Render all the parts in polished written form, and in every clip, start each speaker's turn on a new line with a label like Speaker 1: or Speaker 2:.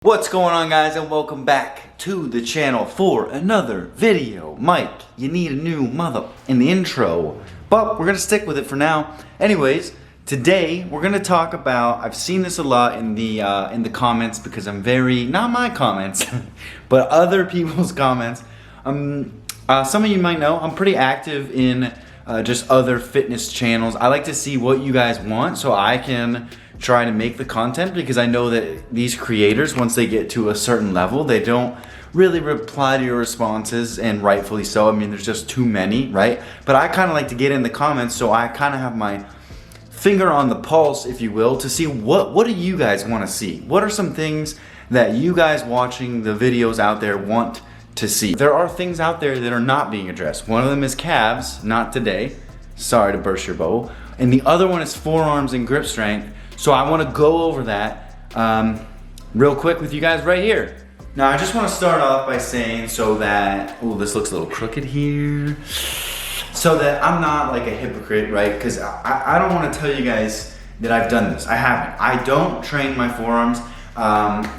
Speaker 1: What's going on, guys, and welcome back to the channel for another video. Mike, you need a new mother in the intro, but we're gonna stick with it for now. Anyways, today we're gonna talk about, I've seen this a lot in the comments because I'm very, not my comments, but other people's comments. Some of you might know I'm pretty active in just other fitness channels. I like to see what you guys want so I can try to make the content, because I know that these creators, once they get to a certain level, they don't really reply to your responses, and rightfully so. I mean, there's just too many, right? But I kind of like to get in the comments, so I kind of have my finger on the pulse, if you will, to see what do you guys want to see? What are some things that you guys watching the videos out there want to see? There are things out there that are not being addressed. One of them is calves, not today. Sorry to burst your bubble. And the other one is forearms and grip strength. So I want to go over that real quick with you guys right here. Now I just want to start off by saying, so that, oh, this looks a little crooked here, so that I'm not like a hypocrite, right? Because I don't want to tell you guys that I've done this. I haven't. I don't train my forearms.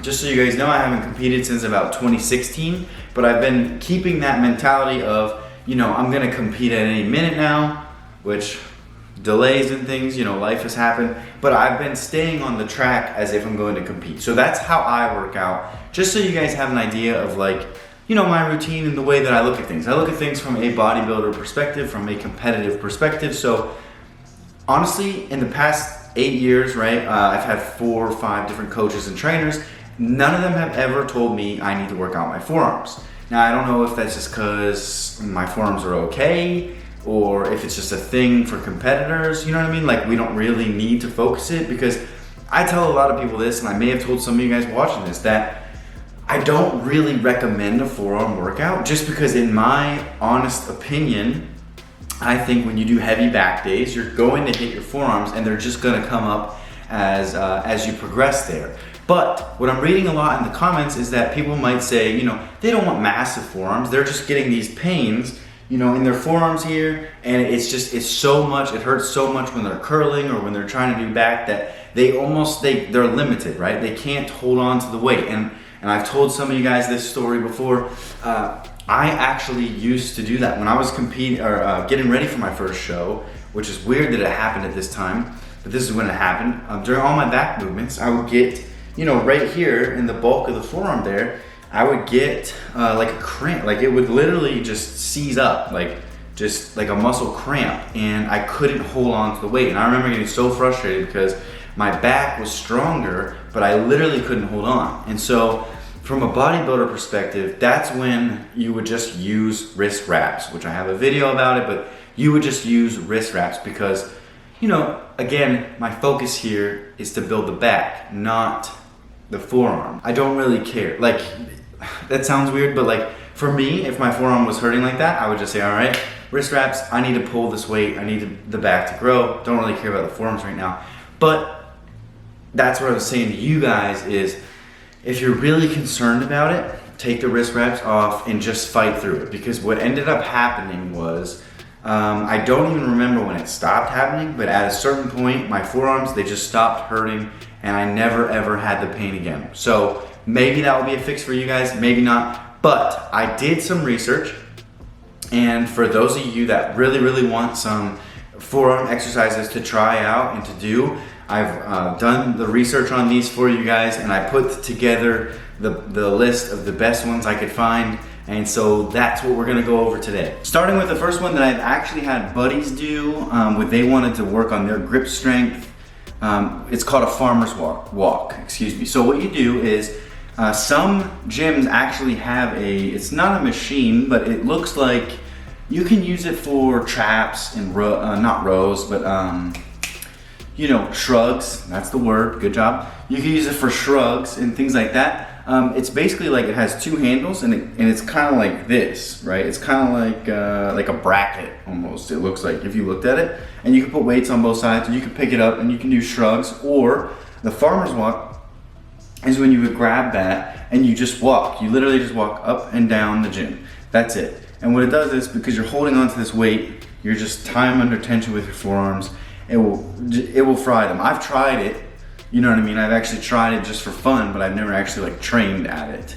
Speaker 1: Just so you guys know, I haven't competed since about 2016, but I've been keeping that mentality of, you know, I'm going to compete at any minute now, which delays and things, you know, life has happened, but I've been staying on the track as if I'm going to compete. So that's how I work out, just so you guys have an idea of, like, you know, my routine and the way that I look at things. I look at things from a bodybuilder perspective, from a competitive perspective. So honestly, in the past 8 years, right, I've had 4 or 5 different coaches and trainers. None of them have ever told me I need to work out my forearms. Now, I don't know if that's just because my forearms are okay, or if it's just a thing for competitors, you know what I mean? Like, we don't really need to focus it, because I tell a lot of people this, and I may have told some of you guys watching this, that I don't really recommend a forearm workout, just because, in my honest opinion, I think when you do heavy back days, you're going to hit your forearms, and they're just gonna come up as you progress there. But what I'm reading a lot in the comments is that people might say, you know, they don't want massive forearms, they're just getting these pains, you know, in their forearms here, and it's so much, it hurts so much when they're curling or when they're trying to do back, that they're limited, right? They can't hold on to the weight. And I've told some of you guys this story before. I actually used to do that when I was competing, or getting ready for my first show, which is weird that it happened at this time, but this is when it happened. During all my back movements, I would get, you know, right here in the bulk of the forearm there, I would get like a cramp, like it would literally just seize up, like just like a muscle cramp, and I couldn't hold on to the weight. And I remember getting so frustrated because my back was stronger, but I literally couldn't hold on. And so from a bodybuilder perspective, that's when you would just use wrist wraps, which I have a video about it, but you would just use wrist wraps because, you know, again, my focus here is to build the back, not the forearm. I don't really care. Like, that sounds weird, but like for me, if my forearm was hurting like that, I would just say, all right, wrist wraps, I need to pull this weight, I need the back to grow. Don't really care about the forearms right now. But that's what I was saying to you guys is, if you're really concerned about it, take the wrist wraps off and just fight through it. Because what ended up happening was, I don't even remember when it stopped happening, but at a certain point, my forearms, they just stopped hurting, and I never ever had the pain again. So maybe that will be a fix for you guys, maybe not. But I did some research, and for those of you that really want some forearm exercises to try out and to do, I've done the research on these for you guys, and I put together the list of the best ones I could find. And so that's what we're gonna go over today. Starting with the first one that I've actually had buddies do, when they wanted to work on their grip strength. It's called a farmer's walk, excuse me. So what you do is, some gyms actually have it's not a machine, but it looks like you can use it for traps and not rows, but you know, shrugs, that's the word, good job. You can use it for shrugs and things like that. It's basically like, it has 2 handles, and it's kind of like this, right? It's kind of like a bracket almost, it looks like, if you looked at it. And you can put weights on both sides, and you can pick it up, and you can do shrugs. Or the farmer's walk is when you would grab that and you just walk. You literally just walk up and down the gym. That's it. And what it does is, because you're holding onto this weight, you're just tying under tension with your forearms. It will fry them. I've tried it You know what I mean? I've actually tried it just for fun, but I've never actually like trained at it.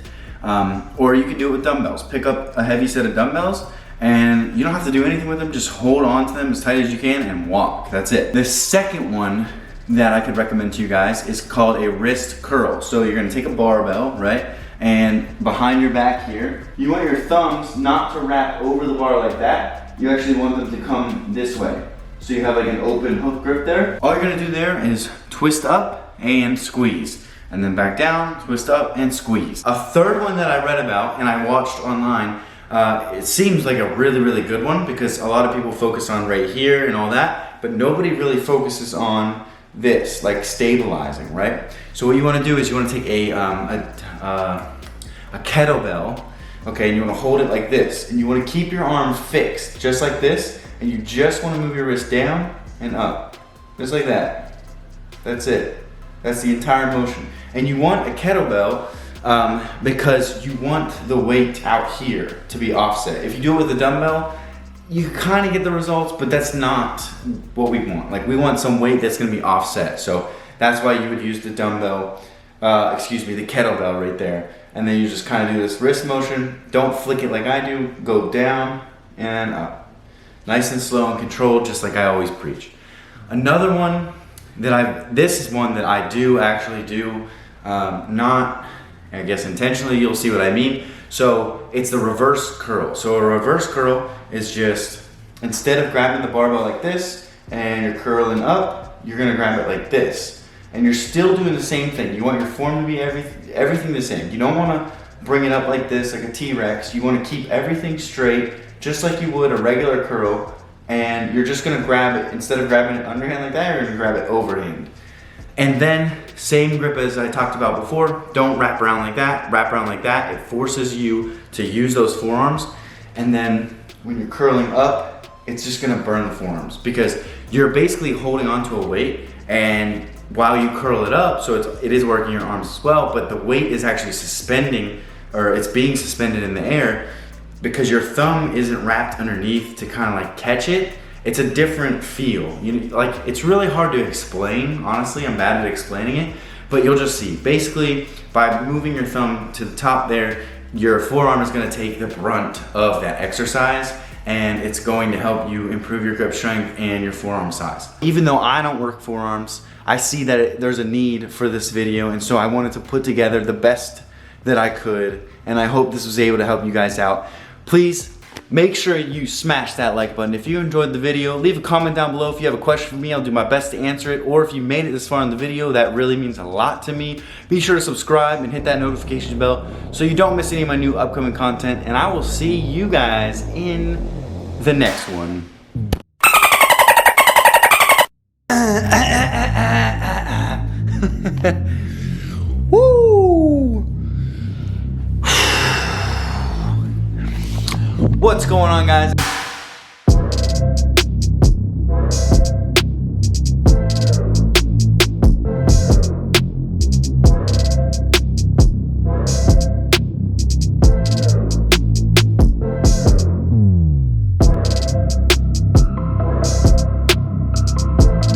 Speaker 1: Or you can do it with dumbbells. Pick up a heavy set of dumbbells and you don't have to do anything with them. Just hold on to them as tight as you can and walk. That's it. The second one that I could recommend to you guys is called a wrist curl. So you're gonna take a barbell, right? And behind your back here, you want your thumbs not to wrap over the bar like that. You actually want them to come this way. So you have like an open hook grip there. All you're gonna do there is twist up and squeeze. And then back down, twist up and squeeze. A third one that I read about and I watched online, it seems like a really, really good one because a lot of people focus on right here and all that, but nobody really focuses on this, like stabilizing, right? So what you wanna do is you wanna take a kettlebell, okay, and you wanna hold it like this, and you wanna keep your arms fixed, just like this, and you just wanna move your wrist down and up, just like that. That's it. That's the entire motion. And you want a kettlebell because you want the weight out here to be offset. If you do it with a dumbbell, you kind of get the results, but that's not what we want. Like we want some weight that's gonna be offset. So that's why you would use the dumbbell, the kettlebell right there. And then you just kind of do this wrist motion. Don't flick it like I do. Go down and up. Nice and slow and controlled, just like I always preach. Another one that this is one that I do actually do, not, I guess intentionally, you'll see what I mean. So it's the reverse curl. So a reverse curl is just, instead of grabbing the barbell like this and you're curling up, you're gonna grab it like this. And you're still doing the same thing. You want your form to be everything the same. You don't wanna bring it up like this, like a T-Rex. You wanna keep everything straight, just like you would a regular curl, and you're just gonna grab it, instead of grabbing it underhand like that, you're gonna grab it overhand. And then, same grip as I talked about before, don't wrap around like that, wrap around like that. It forces you to use those forearms, and then when you're curling up, it's just gonna burn the forearms because you're basically holding onto a weight, and while you curl it up, so it is working your arms as well, but the weight is actually suspending, or it's being suspended in the air because your thumb isn't wrapped underneath to kind of like catch it. It's a different feel. It's really hard to explain, honestly. I'm bad at explaining it, but you'll just see. Basically, by moving your thumb to the top there, your forearm is gonna take the brunt of that exercise, and it's going to help you improve your grip strength and your forearm size. Even though I don't work forearms, I see that there's a need for this video, and so I wanted to put together the best that I could, and I hope this was able to help you guys out. Please make sure you smash that like button. If you enjoyed the video, leave a comment down below. If you have a question for me, I'll do my best to answer it. Or if you made it this far in the video, that really means a lot to me. Be sure to subscribe and hit that notification bell so you don't miss any of my new upcoming content. And I will see you guys in the next one. Woo! What's going on, guys?